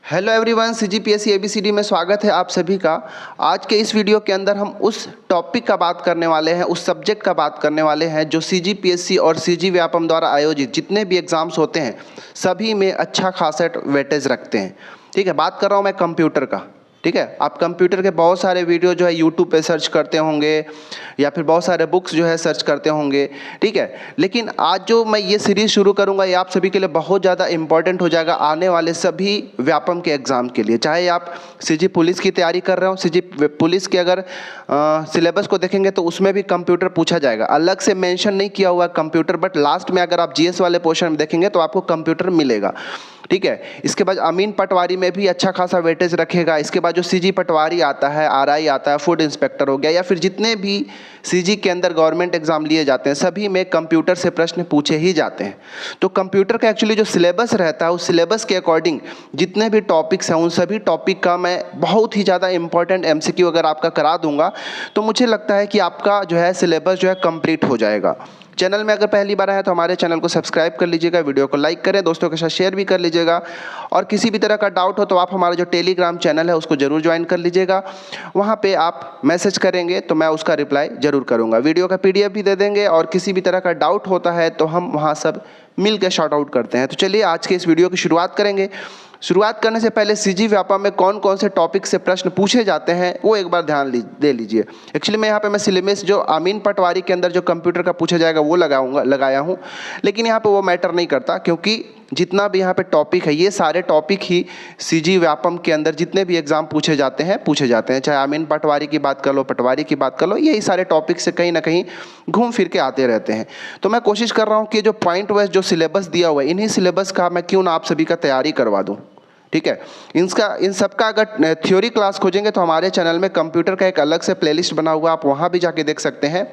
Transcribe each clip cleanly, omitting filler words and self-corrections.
Hello everyone, CGPSC ABCD में स्वागत है आप सभी का। आज के इस वीडियो के अंदर हम उस टॉपिक का बात करने वाले हैं, उस सब्जेक्ट का बात करने वाले हैं जो सीजीपीएससी और सीजी व्यापम द्वारा आयोजित जितने भी एग्ज़ाम्स होते हैं सभी में अच्छा खासा वेटेज रखते हैं। ठीक है, बात कर रहा हूँ मैं कंप्यूटर का। ठीक है, आप कंप्यूटर के बहुत सारे वीडियो जो है यूट्यूब पे सर्च करते होंगे या फिर बहुत सारे बुक्स जो है सर्च करते होंगे। ठीक है, लेकिन आज जो मैं ये सीरीज़ शुरू करूँगा ये आप सभी के लिए बहुत ज़्यादा इंपॉर्टेंट हो जाएगा आने वाले सभी व्यापम के एग्ज़ाम के लिए। चाहे आप सीजी पुलिस की तैयारी कर रहे हो, सीजी पुलिस के अगर सिलेबस को देखेंगे तो उसमें भी कंप्यूटर पूछा जाएगा। अलग से मेंशन नहीं किया हुआ कंप्यूटर, बट लास्ट में अगर आप जीएस वाले पोर्शन में देखेंगे तो आपको कंप्यूटर मिलेगा। ठीक है, इसके बाद अमीन पटवारी में भी अच्छा खासा वेटेज रखेगा। इसके बाद जो सीजी पटवारी आता है, आरआई आता है, फूड इंस्पेक्टर हो गया, या फिर जितने भी सीजी के अंदर गवर्नमेंट एग्जाम लिए जाते हैं सभी में कंप्यूटर से प्रश्न पूछे ही जाते हैं। तो कंप्यूटर का एक्चुअली जो सिलेबस रहता है उस सिलेबस के अकॉर्डिंग जितने भी टॉपिक्स हैं उन सभी टॉपिक का मैं बहुत ही ज़्यादा इंपॉर्टेंट एमसीक्यू अगर आपका करा दूंगा तो मुझे लगता है कि आपका जो है सिलेबस जो है कंप्लीट हो जाएगा। चैनल में अगर पहली बार आया तो हमारे चैनल को सब्सक्राइब कर लीजिएगा, वीडियो को लाइक करें, दोस्तों के साथ शेयर भी कर लीजिएगा। और किसी भी तरह का डाउट हो तो आप हमारा जो टेलीग्राम चैनल है उसको जरूर ज्वाइन कर लीजिएगा। वहाँ पे आप मैसेज करेंगे तो मैं उसका रिप्लाई जरूर करूँगा। वीडियो का पीडीएफ भी दे देंगे और किसी भी तरह का डाउट होता है तो हम वहाँ सब मिल के शॉर्ट आउट करते हैं। तो चलिए आज के इस वीडियो की शुरुआत करेंगे। शुरुआत करने से पहले सीजी व्यापम में कौन कौन से टॉपिक से प्रश्न पूछे जाते हैं वो एक बार ध्यान दे लीजिए। एक्चुअली मैं यहाँ पे मैं सिलेबस जो अमीन पटवारी के अंदर जो कंप्यूटर का पूछा जाएगा वो लगाया हूँ, लेकिन यहाँ पे वो मैटर नहीं करता क्योंकि जितना भी यहाँ पे टॉपिक है ये सारे टॉपिक ही सीजी व्यापम के अंदर जितने भी एग्जाम पूछे जाते हैं। चाहे अमीन पटवारी की बात कर लो, पटवारी की बात कर लो, यही सारे टॉपिक से कहीं ना कहीं घूम फिर के आते रहते हैं। तो मैं कोशिश कर रहा हूँ कि जो पॉइंट वाइज जो सिलेबस दिया हुआ है इन्हीं सिलेबस का मैं क्यों ना आप सभी का तैयारी करवा दूँ। ठीक है, इन सबका अगर थ्योरी क्लास खोजेंगे तो हमारे चैनल में कंप्यूटर का एक अलग से प्लेलिस्ट बना हुआ, आप वहाँ भी जाके देख सकते हैं।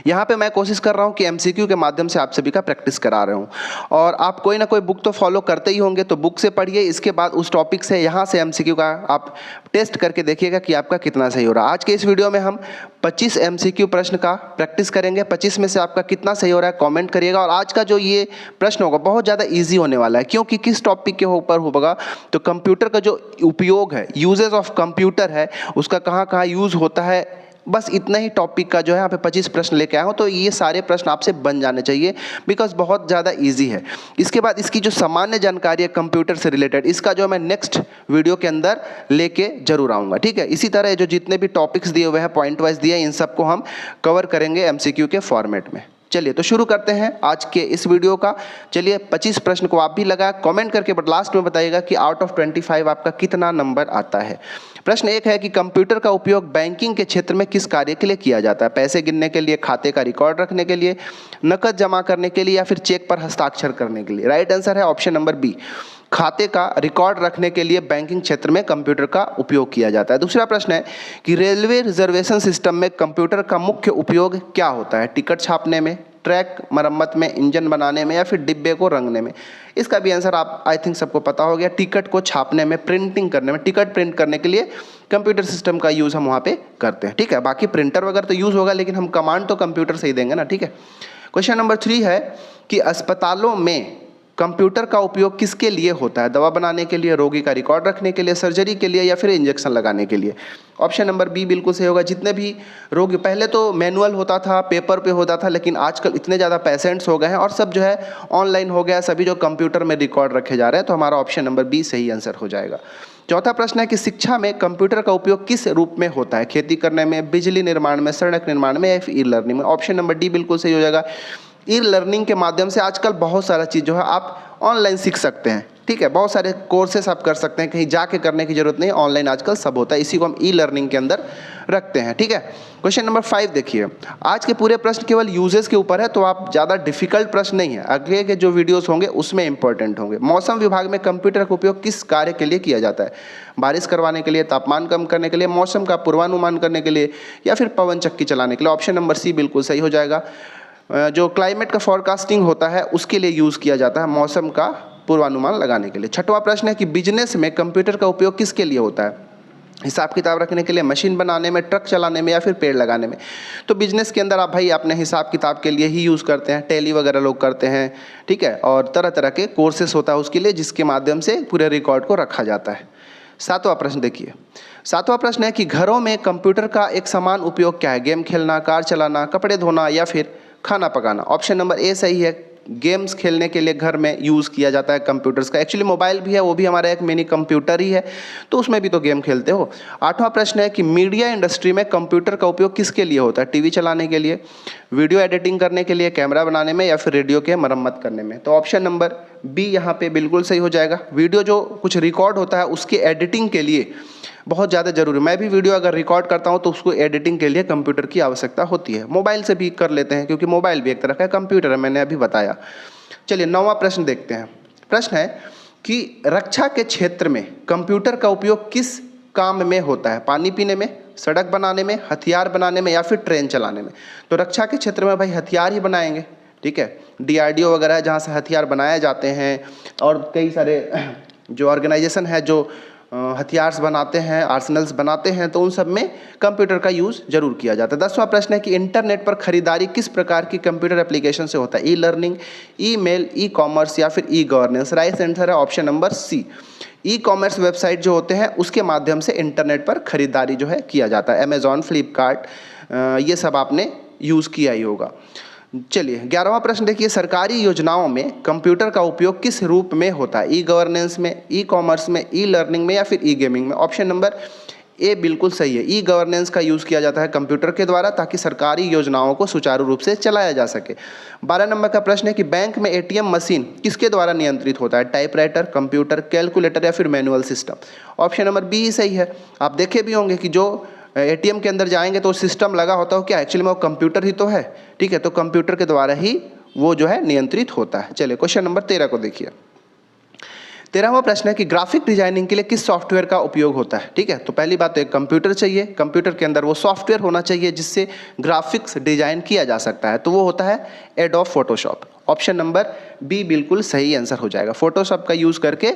यहाँ पे मैं कोशिश कर रहा हूँ कि एमसीक्यू के माध्यम से आप सभी का प्रैक्टिस करा रहा हूँ और आप कोई ना कोई बुक तो फॉलो करते ही होंगे, तो बुक से पढ़िए, इसके बाद उस टॉपिक से यहाँ से एमसीक्यू का आप टेस्ट करके देखिएगा कि आपका कितना सही हो रहा है। आज के इस वीडियो में हम 25 एमसीक्यू प्रश्न का प्रैक्टिस करेंगे। 25 में से आपका कितना सही हो रहा है कमेंट करिएगा। और आज का जो ये प्रश्न होगा बहुत ज़्यादा ईजी होने वाला है, क्योंकि किस टॉपिक के ऊपर होगा तो कंप्यूटर का जो उपयोग है, यूजेस ऑफ कंप्यूटर है, उसका कहाँ कहाँ यूज़ होता है, बस इतना ही टॉपिक का जो है यहाँ पे 25 प्रश्न लेके आया हूँ। तो ये सारे प्रश्न आपसे बन जाने चाहिए बिकॉज बहुत ज़्यादा इजी है। इसके बाद इसकी जो सामान्य जानकारी है कंप्यूटर से रिलेटेड, इसका जो मैं नेक्स्ट वीडियो के अंदर लेके जरूर आऊँगा। ठीक है, इसी तरह जो जितने भी टॉपिक्स दिए हुए हैं पॉइंट वाइज दिए, इन सबको हम कवर करेंगे एमसीक्यू के फॉर्मेट में। चलिए तो शुरू करते हैं आज के इस वीडियो का। चलिए 25 प्रश्न को आप भी लगाएं, कमेंट करके बट लास्ट में बताइएगा कि आउट ऑफ 25 आपका कितना नंबर आता है। प्रश्न एक है कि कंप्यूटर का उपयोग बैंकिंग के क्षेत्र में किस कार्य के लिए किया जाता है? पैसे गिनने के लिए, खाते का रिकॉर्ड रखने के लिए, नकद जमा करने के लिए, या फिर चेक पर हस्ताक्षर करने के लिए? राइट आंसर है ऑप्शन नंबर बी, खाते का रिकॉर्ड रखने के लिए बैंकिंग क्षेत्र में कंप्यूटर का उपयोग किया जाता है। दूसरा प्रश्न है कि रेलवे रिजर्वेशन सिस्टम में कंप्यूटर का मुख्य उपयोग क्या होता है? टिकट छापने में, ट्रैक मरम्मत में, इंजन बनाने में, या फिर डिब्बे को रंगने में? इसका भी आंसर आप आई थिंक सबको पता हो गया। टिकट को छापने में, प्रिंटिंग करने में, टिकट प्रिंट करने के लिए कंप्यूटर सिस्टम का यूज़ हम वहाँ पे करते हैं। ठीक है, बाकी प्रिंटर वगैरह तो यूज़ होगा लेकिन हम कमांड तो कंप्यूटर से ही देंगे ना। ठीक है, क्वेश्चन नंबर 3 है कि अस्पतालों में कंप्यूटर का उपयोग किसके लिए होता है? दवा बनाने के लिए, रोगी का रिकॉर्ड रखने के लिए, सर्जरी के लिए, या फिर इंजेक्शन लगाने के लिए? ऑप्शन नंबर बी बिल्कुल सही होगा। जितने भी रोगी, पहले तो मैनुअल होता था, पेपर पे होता था, लेकिन आजकल इतने ज़्यादा पेशेंट्स हो गए हैं और सब जो है ऑनलाइन हो गया, सभी जो कंप्यूटर में रिकॉर्ड रखे जा रहे हैं। तो हमारा ऑप्शन नंबर बी सही आंसर हो जाएगा। चौथा प्रश्न है कि शिक्षा में कंप्यूटर का उपयोग किस रूप में होता है? खेती करने में, बिजली निर्माण में, सड़क निर्माण में, या फिर ई लर्निंग में? ऑप्शन नंबर डी बिल्कुल सही हो जाएगा। ई लर्निंग के माध्यम से आजकल बहुत सारा चीज़ जो है आप ऑनलाइन सीख सकते हैं। ठीक है, बहुत सारे कोर्सेस आप कर सकते हैं, कहीं जाके करने की जरूरत नहीं, ऑनलाइन आजकल सब होता है, इसी को हम ई लर्निंग के अंदर रखते हैं। ठीक है, क्वेश्चन नंबर 5 देखिए। आज के पूरे प्रश्न केवल यूजेस के ऊपर है, तो आप ज़्यादा डिफिकल्ट प्रश्न नहीं है, आगे के जो वीडियोस होंगे उसमें इंपॉर्टेंट होंगे। मौसम विभाग में कंप्यूटर का उपयोग किस कार्य के लिए किया जाता है? बारिश करवाने के लिए, तापमान कम करने के लिए, मौसम का पूर्वानुमान करने के लिए, या फिर पवन चक्की चलाने के लिए? ऑप्शन नंबर सी बिल्कुल सही हो जाएगा। जो क्लाइमेट का फॉरकास्टिंग होता है उसके लिए यूज़ किया जाता है, मौसम का पूर्वानुमान लगाने के लिए। छठवां प्रश्न है कि बिजनेस में कंप्यूटर का उपयोग किसके लिए होता है? हिसाब किताब रखने के लिए, मशीन बनाने में, ट्रक चलाने में या फिर पेड़ लगाने में। तो बिजनेस के अंदर आप भाई अपने हिसाब किताब के लिए ही यूज़ करते हैं, टैली वगैरह लोग करते हैं, ठीक है, और तरह तरह के कोर्सेस होता है उसके लिए, जिसके माध्यम से पूरे रिकॉर्ड को रखा जाता है। 7वां प्रश्न देखिए, 7वां प्रश्न है कि घरों में कंप्यूटर का एक समान उपयोग क्या है? गेम खेलना, कार चलाना, कपड़े धोना या फिर खाना पकाना। ऑप्शन नंबर ए सही है, गेम्स खेलने के लिए घर में यूज़ किया जाता है कंप्यूटर्स का। एक्चुअली मोबाइल भी है, वो भी हमारा एक मिनी कंप्यूटर ही है, तो उसमें भी तो गेम खेलते हो। 8वां प्रश्न है कि मीडिया इंडस्ट्री में कंप्यूटर का उपयोग किसके लिए होता है? टीवी चलाने के लिए, वीडियो एडिटिंग करने के लिए, कैमरा बनाने में या फिर रेडियो के मरम्मत करने में। तो ऑप्शन नंबर बी यहाँ पे बिल्कुल सही हो जाएगा। वीडियो जो कुछ रिकॉर्ड होता है उसकी एडिटिंग के लिए बहुत ज़्यादा ज़रूरी। मैं भी वीडियो अगर रिकॉर्ड करता हूँ तो उसको एडिटिंग के लिए कंप्यूटर की आवश्यकता होती है। मोबाइल से भी कर लेते हैं क्योंकि मोबाइल भी एक तरह का कंप्यूटर है, मैंने अभी बताया। चलिए 9वां प्रश्न देखते हैं। प्रश्न है कि रक्षा के क्षेत्र में कंप्यूटर का उपयोग किस काम में होता है? पानी पीने में, सड़क बनाने में, हथियार बनाने में या फिर ट्रेन चलाने में। तो रक्षा के क्षेत्र में भाई हथियार ही बनाएंगे, ठीक है। DRDO वगैरह है जहाँ से हथियार बनाए जाते हैं, और कई सारे जो ऑर्गेनाइजेशन है जो हथियार बनाते हैं, आर्सेनल्स बनाते हैं, तो उन सब में कंप्यूटर का यूज़ जरूर किया जाता है। 10वां प्रश्न है कि इंटरनेट पर खरीदारी किस प्रकार की कंप्यूटर एप्लीकेशन से होता है? E learning, e mail, e commerce या फिर ई गवर्नेंस। राइट आंसर है option number C. E commerce website जो होते हैं उसके माध्यम से इंटरनेट पर खरीदारी जो है किया जाता है। अमेजॉन, फ्लिपकार्ट, ये सब आपने यूज़ किया ही होगा। चलिए 11वां प्रश्न देखिए, सरकारी योजनाओं में कंप्यूटर का उपयोग किस रूप में होता है? ई गवर्नेंस में, ई कॉमर्स में, ई लर्निंग में या फिर ई गेमिंग में। ऑप्शन नंबर ए बिल्कुल सही है। ई गवर्नेंस का यूज़ किया जाता है कंप्यूटर के द्वारा ताकि सरकारी योजनाओं को सुचारू रूप से चलाया जा सके। 12 नंबर का प्रश्न है कि बैंक में ATM मशीन किसके द्वारा नियंत्रित होता है? टाइपराइटर, कंप्यूटर, कैलकुलेटर या फिर manual system. Option number B ही सही है। आप देखे भी होंगे कि जो ATM के अंदर जाएंगे तो सिस्टम लगा होता है, क्या एक्चुअली में वो कंप्यूटर ही तो है, ठीक है। तो कंप्यूटर के द्वारा ही वो जो है नियंत्रित होता है। चलिए क्वेश्चन नंबर 13 को देखिए। 13वां प्रश्न है कि ग्राफिक डिजाइनिंग के लिए किस सॉफ्टवेयर का उपयोग होता है? ठीक है, तो पहली बात तो एक कंप्यूटर चाहिए, कंप्यूटर के अंदर वो सॉफ्टवेयर होना चाहिए जिससे ग्राफिक्स डिजाइन किया जा सकता है, तो वो होता है Adobe Photoshop. Option number B बिल्कुल सही आंसर हो जाएगा। फोटोशॉप का यूज़ करके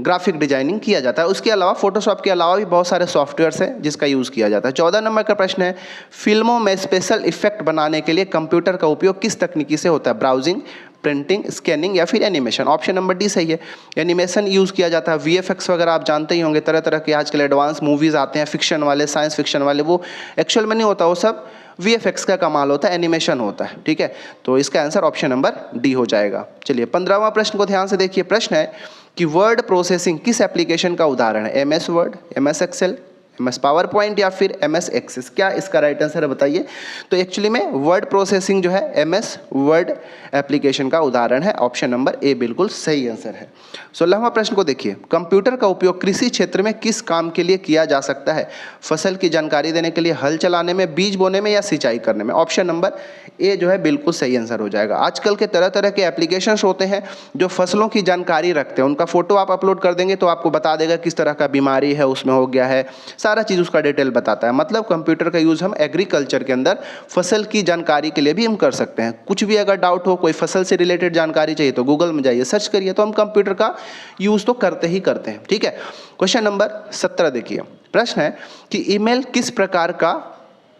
ग्राफिक डिजाइनिंग किया जाता है। उसके अलावा फोटोशॉप के अलावा भी बहुत सारे सॉफ्टवेयर्स हैं जिसका यूज़ किया जाता है। 14 नंबर का प्रश्न है, फिल्मों में स्पेशल इफेक्ट बनाने के लिए कंप्यूटर का उपयोग किस तकनीकी से होता है? ब्राउजिंग, प्रिंटिंग, स्कैनिंग या फिर एनिमेशन। ऑप्शन नंबर डी सही है। एनिमेशन यूज़ किया जाता है। VFX वगैरह आप जानते ही होंगे, तरह तरह के आजकल एडवांस मूवीज़ आते हैं, फिक्शन वाले, साइंस फिक्शन वाले, वो एक्चुअल में नहीं होता, वो सब VFX का कमाल होता है, एनिमेशन होता है, ठीक है। तो इसका आंसर ऑप्शन नंबर डी हो जाएगा। चलिए 15वां प्रश्न को ध्यान से देखिए। प्रश्न है कि वर्ड प्रोसेसिंग किस एप्लीकेशन का उदाहरण है? MS Word, MS Excel, MS PowerPoint या फिर MS एक्सेस। क्या इसका राइट आंसर है बताइए? तो एक्चुअली में वर्ड प्रोसेसिंग जो है MS वर्ड एप्लीकेशन का उदाहरण है। ऑप्शन नंबर ए बिल्कुल सही आंसर है। 16वां प्रश्न को देखिए, कंप्यूटर का उपयोग कृषि क्षेत्र में किस काम के लिए किया जा सकता है? फसल की जानकारी देने के लिए, हल चलाने में, बीज बोने में या सिंचाई करने में। ऑप्शन नंबर ए जो है बिल्कुल सही आंसर हो जाएगा। आजकल के तरह तरह के एप्लीकेशंस होते हैं जो फसलों की जानकारी रखते हैं, उनका फोटो आप अपलोड कर देंगे तो आपको बता देगा किस तरह का बीमारी है उसमें हो गया है, सारा चीज़ उसका डिटेल बताता है। मतलब कंप्यूटर का यूज़ हम एग्रीकल्चर के अंदर फसल की जानकारी के लिए भी हम कर सकते हैं। कुछ भी अगर डाउट हो, कोई फसल से रिलेटेड जानकारी चाहिए तो गूगल में जाइए, सर्च करिए, तो हम कंप्यूटर का यूज़ तो करते ही करते हैं, ठीक है। क्वेश्चन नंबर 17 देखिए। प्रश्न है कि ईमेल किस प्रकार का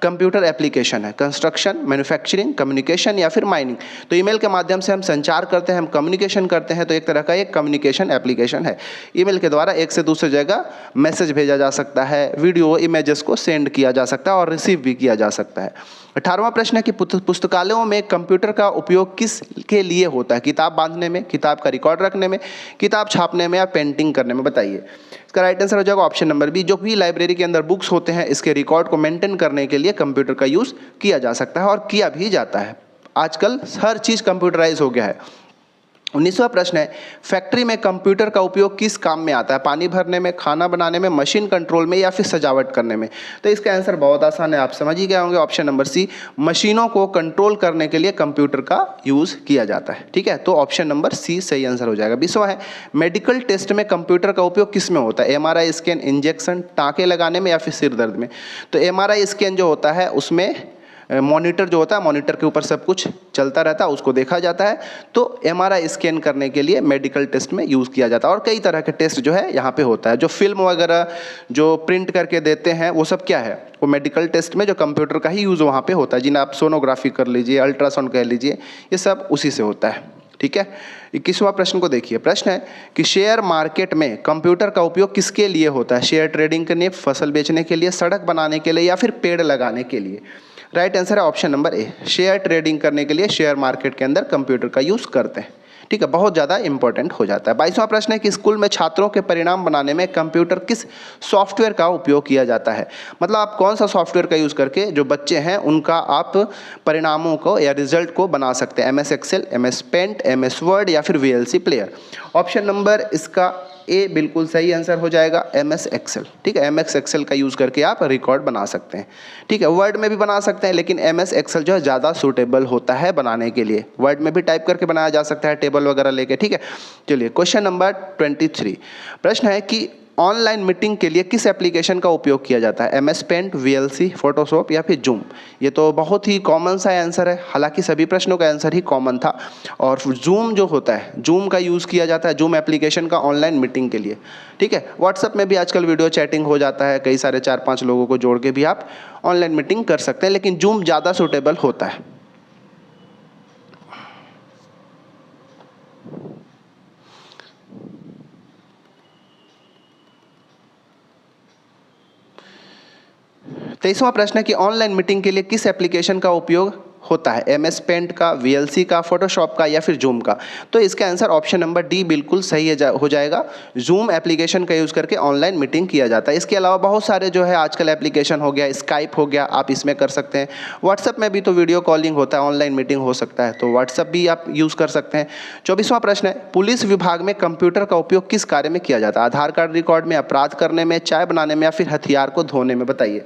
कंप्यूटर एप्लीकेशन है? कंस्ट्रक्शन, मैन्युफैक्चरिंग, कम्युनिकेशन या फिर माइनिंग। तो ईमेल के माध्यम से हम संचार करते हैं, हम कम्युनिकेशन करते हैं, तो एक तरह का एक कम्युनिकेशन एप्लीकेशन है। ईमेल के द्वारा एक से दूसरी जगह मैसेज भेजा जा सकता है, वीडियो, इमेजेस को सेंड किया जा सकता है और रिसीव भी किया जा सकता है। 18वां प्रश्न है कि पुस्तकालयों में कंप्यूटर का उपयोग किस के लिए होता है? किताब बांधने में, किताब का रिकॉर्ड रखने में, किताब छापने में या पेंटिंग करने में। बताइए इसका राइट आंसर हो जाएगा ऑप्शन नंबर बी। जो भी लाइब्रेरी के अंदर बुक्स होते हैं, इसके रिकॉर्ड को मेंटेन करने के लिए कंप्यूटर का यूज़ किया जा सकता है और किया भी जाता है। आजकल हर चीज़ कंप्यूटराइज हो गया है। 19वां प्रश्न है, फैक्ट्री में कंप्यूटर का उपयोग किस काम में आता है? पानी भरने में, खाना बनाने में, मशीन कंट्रोल में या फिर सजावट करने में। तो इसका आंसर बहुत आसान है, आप समझ ही गए होंगे, ऑप्शन नंबर सी। मशीनों को कंट्रोल करने के लिए कंप्यूटर का यूज़ किया जाता है, ठीक है। तो ऑप्शन नंबर सी सही आंसर हो जाएगा। 20वां है, मेडिकल टेस्ट में कंप्यूटर का उपयोग किस में होता है? MRI स्कैन, इंजेक्शन, टाँके लगाने में या फिर सिर दर्द में। तो MRI स्कैन जो होता है उसमें मॉनिटर जो होता है, मॉनिटर के ऊपर सब कुछ चलता रहता है, उसको देखा जाता है। तो एमआरआई स्कैन करने के लिए मेडिकल टेस्ट में यूज़ किया जाता है। और कई तरह के टेस्ट जो है यहाँ पे होता है। जो फिल्म वगैरह जो प्रिंट करके देते हैं वो सब क्या है, वो मेडिकल टेस्ट में जो कंप्यूटर का ही यूज़ वहाँ पे होता है। जिन्हें आप सोनोग्राफी कर लीजिए, अल्ट्रासाउंड कह लीजिए, ये सब उसी से होता है। ठीक है। 21वां प्रश्न को देखिए। प्रश्न है कि शेयर मार्केट में कंप्यूटर का उपयोग किसके लिए होता है? शेयर ट्रेडिंग करने, फसल बेचने के लिए, सड़क बनाने के लिए या फिर पेड़ लगाने के लिए? राइट आंसर है option number A, share trading करने के लिए शेयर मार्केट के अंदर कंप्यूटर का यूज़ करते हैं। ठीक है, बहुत ज़्यादा इंपॉर्टेंट हो जाता है। 22वां प्रश्न है कि स्कूल में छात्रों के परिणाम बनाने में कंप्यूटर किस सॉफ्टवेयर का उपयोग किया जाता है? मतलब आप कौन सा सॉफ्टवेयर का यूज़ करके जो बच्चे हैं उनका आप परिणामों को या रिजल्ट को बना सकते हैं? MS Excel, MS Paint, MS Word या फिर VLC प्लेयर? ऑप्शन नंबर इसका ए बिल्कुल सही आंसर हो जाएगा, MS एक्सेल। ठीक है, MS एक्सेल का यूज़ करके आप रिकॉर्ड बना सकते हैं। ठीक है, वर्ड में भी बना सकते हैं, लेकिन MS एक्सेल जो है ज़्यादा सूटेबल होता है बनाने के लिए। वर्ड में भी टाइप करके बनाया जा सकता है, टेबल वगैरह लेके। ठीक है, चलिए क्वेश्चन नंबर 23। प्रश्न है कि ऑनलाइन मीटिंग के लिए किस एप्लीकेशन का उपयोग किया जाता है? MS पेंट, VLC, फोटोशॉप या फिर जूम? ये तो बहुत ही कॉमन सा आंसर है, हालांकि सभी प्रश्नों का आंसर ही कॉमन था। और जूम जो होता है, जूम का यूज़ किया जाता है, जूम एप्लीकेशन का ऑनलाइन मीटिंग के लिए। ठीक है, व्हाट्सएप में भी आजकल वीडियो चैटिंग हो जाता है, कई सारे 4-5 लोगों को जोड़ के भी आप ऑनलाइन मीटिंग कर सकते हैं, लेकिन जूम ज़्यादा सूटेबल होता है। तेईसवां प्रश्न है कि ऑनलाइन मीटिंग के लिए किस एप्लीकेशन का उपयोग होता है? MS पेंट का, VLC का, फोटोशॉप का या फिर जूम का? तो इसका आंसर ऑप्शन नंबर डी बिल्कुल सही हो जाएगा। जूम एप्लीकेशन का यूज़ करके ऑनलाइन मीटिंग किया जाता है। इसके अलावा बहुत सारे जो है आजकल एप्लीकेशन हो गया, स्काइप हो गया, आप इसमें कर सकते हैं। व्हाट्सएप में भी तो वीडियो कॉलिंग होता है, ऑनलाइन मीटिंग हो सकता है, तो व्हाट्सएप भी आप यूज़ कर सकते हैं। 24वां प्रश्न है, पुलिस विभाग में कंप्यूटर का उपयोग किस कार्य में किया जाता है? आधार कार्ड रिकॉर्ड में, अपराध करने में, चाय बनाने में या फिर हथियार को धोने में? बताइए।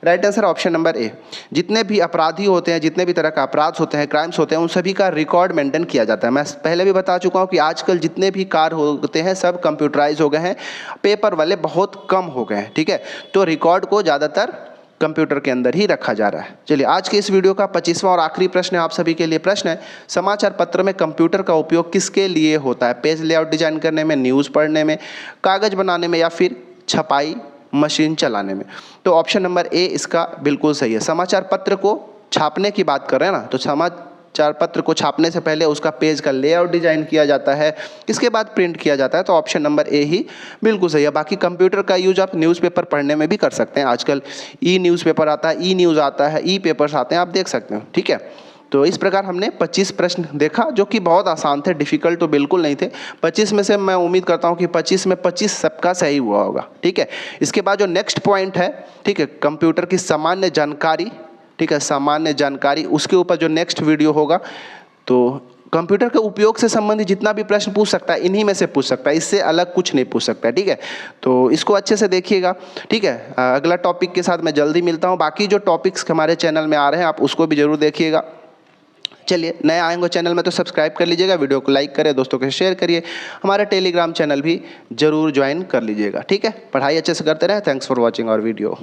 Right answer option number A, जितने भी अपराधी होते हैं, जितने भी तरह का अपराध होते हैं, क्राइम्स होते हैं, उन सभी का रिकॉर्ड मेंटेन किया जाता है। मैं पहले भी बता चुका हूं कि आजकल जितने भी कार्य होते हैं सब कंप्यूटराइज हो गए हैं, पेपर वाले बहुत कम हो गए हैं। ठीक है, तो रिकॉर्ड को ज़्यादातर कंप्यूटर के अंदर ही रखा जा रहा है। चलिए, आज के इस वीडियो का 25वां और आखिरी प्रश्न है आप सभी के लिए। प्रश्न है, समाचार पत्र में कंप्यूटर का उपयोग किसके लिए होता है? पेज लेआउट डिजाइन करने में, न्यूज़ पढ़ने में, कागज़ बनाने में या फिर छपाई मशीन चलाने में? तो ऑप्शन नंबर ए इसका बिल्कुल सही है। समाचार पत्र को छापने की बात कर रहे हैं ना, तो समाचार पत्र को छापने से पहले उसका पेज का लेआउट डिजाइन किया जाता है, इसके बाद प्रिंट किया जाता है। तो ऑप्शन नंबर ए ही बिल्कुल सही है। बाकी कंप्यूटर का यूज आप न्यूज़पेपर पढ़ने में भी कर सकते हैं। आजकल न्यूज़पेपर आता है, न्यूज़ आता है, पेपर्स आते हैं, आप देख सकते हैं। ठीक है, तो इस प्रकार हमने 25 प्रश्न देखा, जो कि बहुत आसान थे, डिफिकल्ट तो बिल्कुल नहीं थे। 25 में से मैं उम्मीद करता हूं कि 25 में 25 सबका सही हुआ होगा। ठीक है, इसके बाद जो नेक्स्ट पॉइंट है, ठीक है, कंप्यूटर की सामान्य जानकारी, ठीक है, सामान्य जानकारी, उसके ऊपर जो नेक्स्ट वीडियो होगा, तो कंप्यूटर के उपयोग से संबंधित जितना भी प्रश्न पूछ सकता है, इन्हीं में से पूछ सकता है, इससे अलग कुछ नहीं पूछ सकता है। ठीक है, तो इसको अच्छे से देखिएगा। ठीक है, अगला टॉपिक के साथ मैं जल्दी मिलता हूँ। बाकी जो टॉपिक्स हमारे चैनल में आ रहे हैं, आप उसको भी जरूर देखिएगा। चलिए, नए आएंगे चैनल में तो सब्सक्राइब कर लीजिएगा, वीडियो को लाइक करें, दोस्तों के शेयर करिए, हमारा टेलीग्राम चैनल भी जरूर ज्वाइन कर लीजिएगा। ठीक है, पढ़ाई अच्छे से करते रहें। Thanks for watching our video.